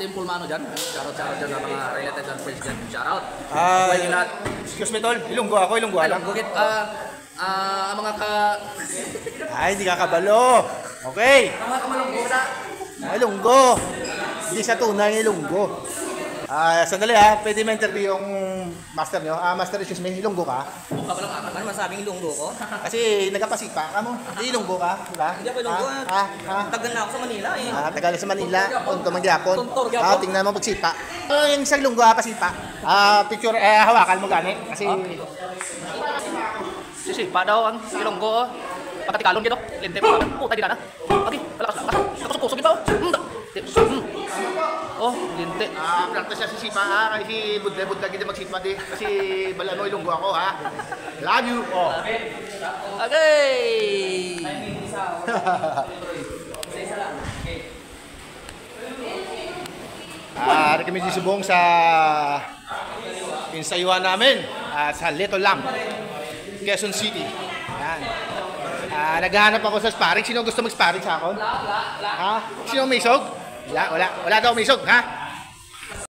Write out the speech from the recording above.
Temple mano dyan. Shoutout dyan sa mga related and friends dyan. Shoutout. Excuse me tol, Ilonggo ako, Ilonggo alam. Bukit, mga Ay, hindi ka kabalo. Okay. mga kamalunggo na. Ilonggo. Hindi sa tunay Ilonggo. Sandali ha, pwede ma-interview yung master nyo. Master, excuse me, Ilonggo ka? Kabalong apat. Ano masabing Ilonggo ko? Kasi nagkapasipa ka mo. Hindi Ilonggo ka, diba? Hindi ako Ilonggo. Tagal na ako sa Manila eh. Tagal sa Manila. Tunto magyapon. Tuntor gyapon. Tingnan mo pagsipa. Yung isang Ilonggo pasipa. Picture, hawakan mo gani. Kasi... Sisipa daw ang Ilonggo. Pagkatikalon dito. Lente pa. Puta di na na. Okay, palakas na. Kusog-kusog ito. Oh, lente. Practice siya sisipa ha. Kasi budla-budla kita magsipa di. Kasi balano Ilonggo ako ha. Love you. Oh. Okay. Kami disubong sa insayuhan namin sa Little Lamb, Quezon City. Yan. Naghahanap ako sa sparring. Sino gusto mag-sparring sa akin? Ha? Sino may isog? Wala daw may isog, ha?